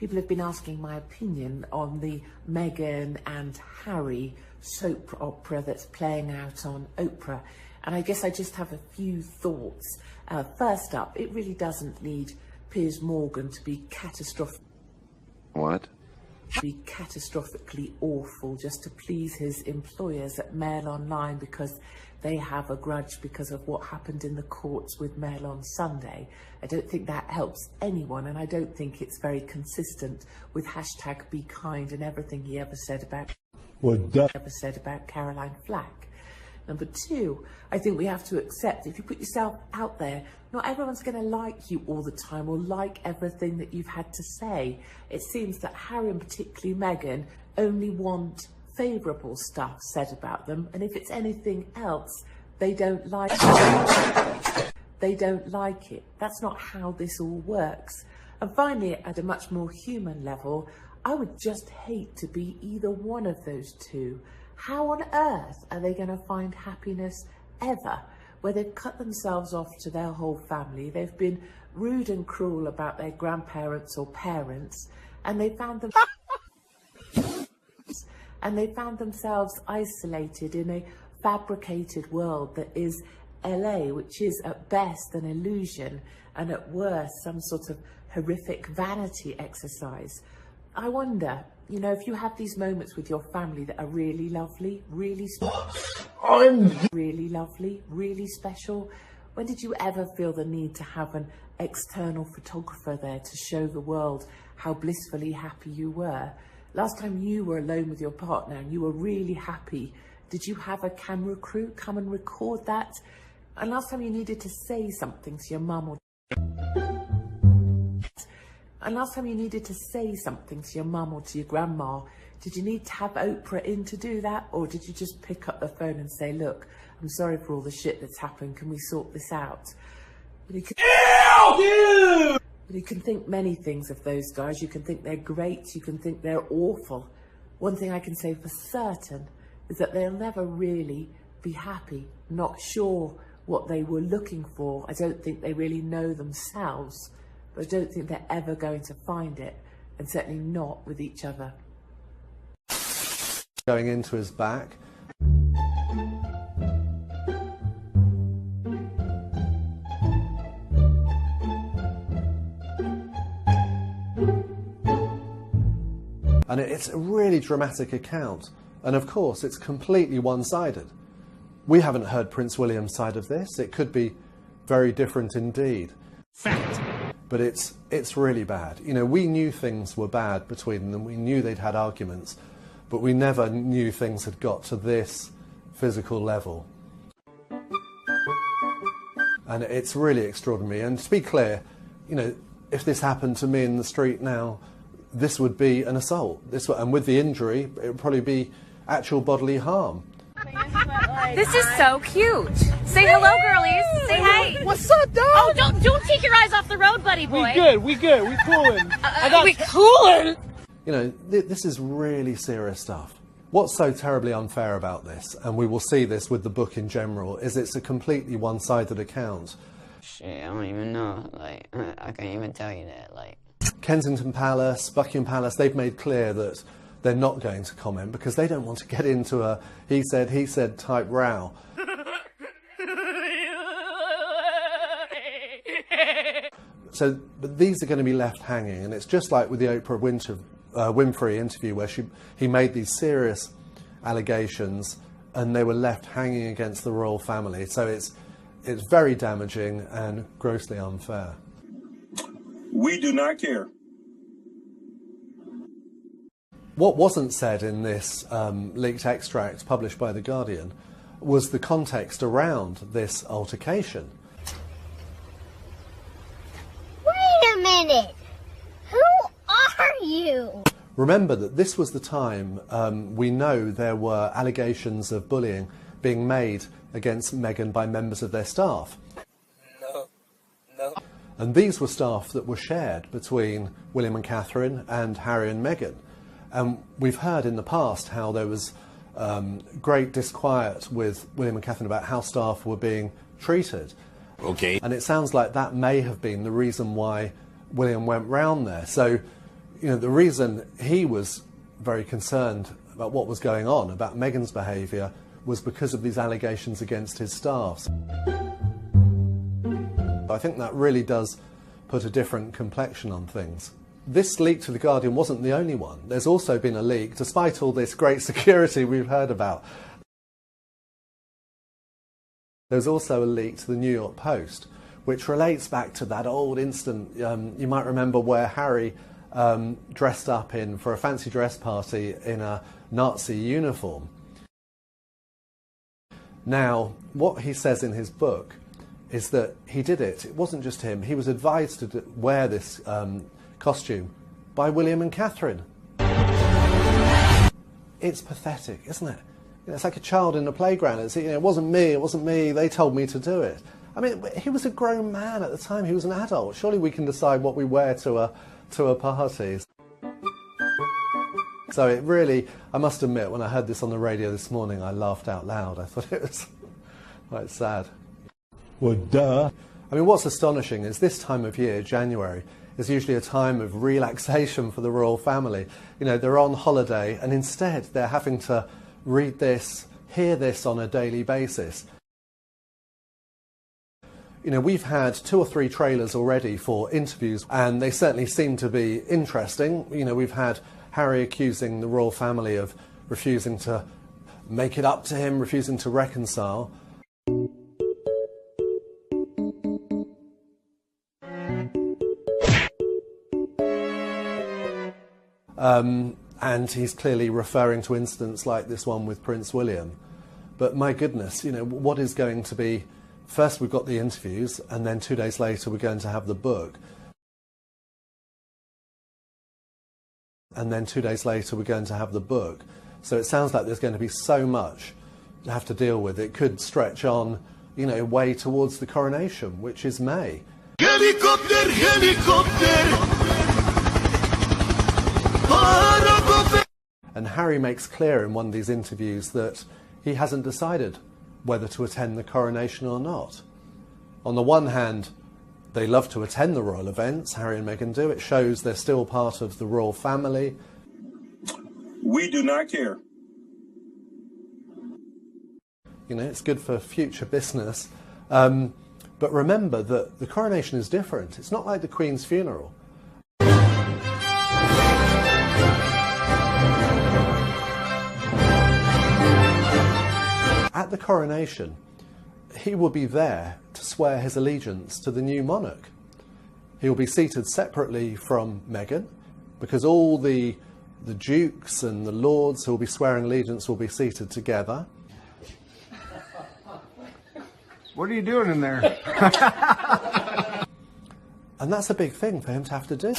people have been asking my opinion on the Meghan and Harry soap opera that's playing out on Oprah. And I guess I just have a few thoughts. First up, it really doesn't need Piers Morgan to be catastrophically awful just to please his employers at Mail Online because they have a grudge because of what happened in the courts with Mail on Sunday. I don't think that helps anyone, and I don't think it's very consistent with hashtag Be Kind and everything he ever said about Caroline Flack. Number two, I think we have to accept if you put yourself out there, not everyone's going to like you all the time or like everything that you've had to say. It seems that Harry and particularly Meghan only want favourable stuff said about them, and if it's anything else, they don't like it. They don't like it. That's not how this all works. And finally, at a much more human level, I would just hate to be either one of those two. How on earth are they going to find happiness ever, where they've cut themselves off to their whole family, they've been rude and cruel about their grandparents or parents, and they found themselves isolated in a fabricated world that is LA, which is at best an illusion and at worst some sort of horrific vanity exercise. I wonder, you know, if you have these moments with your family that are really lovely, really special, when did you ever feel the need to have an external photographer there to show the world how blissfully happy you were? Last time you were alone with your partner and you were really happy, did you have a camera crew come and record that? And last time you needed to say something to your mum or to your grandma, did you need to have Oprah in to do that? Or did you just pick up the phone and say, look, I'm sorry for all the shit that's happened, can we sort this out? You can think many things of those guys. You can think they're great, you can think they're awful. One thing I can say for certain is that they'll never really be happy, not sure what they were looking for. I don't think they really know themselves, but I don't think they're ever going to find it, and certainly not with each other. Going into his back. And it's a really dramatic account. And of course, it's completely one-sided. We haven't heard Prince William's side of this. It could be very different indeed. Fact. But it's really bad. You know, we knew things were bad between them. We knew they'd had arguments, but we never knew things had got to this physical level. And it's really extraordinary. And to be clear, you know, if this happened to me in the street now, this would be an assault. And with the injury, it would probably be actual bodily harm. This is so cute. Say hello, girlies. Say hey. What's up, dog? Oh, don't take your eyes off the road, buddy boy. We good. We coolin'. We coolin'. You know, this is really serious stuff. What's so terribly unfair about this, and we will see this with the book in general, is it's a completely one-sided account. Shit, I don't even know. Like, I can't even tell you that. Like, Kensington Palace, Buckingham Palace, they've made clear that they're not going to comment because they don't want to get into a he said type row. So, but these are going to be left hanging, and it's just like with the Oprah Winfrey interview where he made these serious allegations and they were left hanging against the royal family. So it's very damaging and grossly unfair. We do not care. What wasn't said in this leaked extract published by The Guardian was the context around this altercation. Wait a minute! Who are you? Remember that this was the time we know there were allegations of bullying being made against Meghan by members of their staff. No. And these were staff that were shared between William and Catherine and Harry and Meghan. And we've heard in the past how there was great disquiet with William and Catherine about how staff were being treated. Okay. And it sounds like that may have been the reason why William went round there. So, you know, the reason he was very concerned about what was going on, about Meghan's behaviour, was because of these allegations against his staff. I think that really does put a different complexion on things. This leak to The Guardian wasn't the only one. There's also been a leak, despite all this great security we've heard about. There's also a leak to the New York Post, which relates back to that old incident, you might remember, where Harry dressed up for a fancy dress party in a Nazi uniform. Now, what he says in his book is that he did it. It wasn't just him. He was advised to wear this costume by William and Catherine. It's pathetic, isn't it? You know, it's like a child in a playground. It's, you know, it wasn't me, they told me to do it. I mean, he was a grown man at the time. He was an adult. Surely we can decide what we wear to a party. So it really, I must admit, when I heard this on the radio this morning, I laughed out loud. I thought it was quite sad. Well, duh. I mean, what's astonishing is this time of year, January, is usually a time of relaxation for the royal family. You know, they're on holiday, and instead they're having to read this, hear this on a daily basis. You know, we've had 2 or 3 trailers already for interviews, and they certainly seem to be interesting. You know, we've had Harry accusing the royal family of refusing to make it up to him, refusing to reconcile. And he's clearly referring to incidents like this one with Prince William. But my goodness, you know, what is going to be... First we've got the interviews, and then 2 days later we're going to have the book. And then 2 days later we're going to have the book. So it sounds like there's going to be so much to have to deal with. It could stretch on, you know, way towards the coronation, which is May. Helicopter, helicopter. And Harry makes clear in one of these interviews that he hasn't decided whether to attend the coronation or not. On the one hand, they love to attend the royal events, Harry and Meghan do. It shows they're still part of the royal family. We do not care. You know, it's good for future business. But remember that the coronation is different. It's not like the Queen's funeral. At the coronation, he will be there to swear his allegiance to the new monarch. He will be seated separately from Meghan, because all the dukes and the lords who will be swearing allegiance will be seated together. What are you doing in there? And that's a big thing for him to have to do.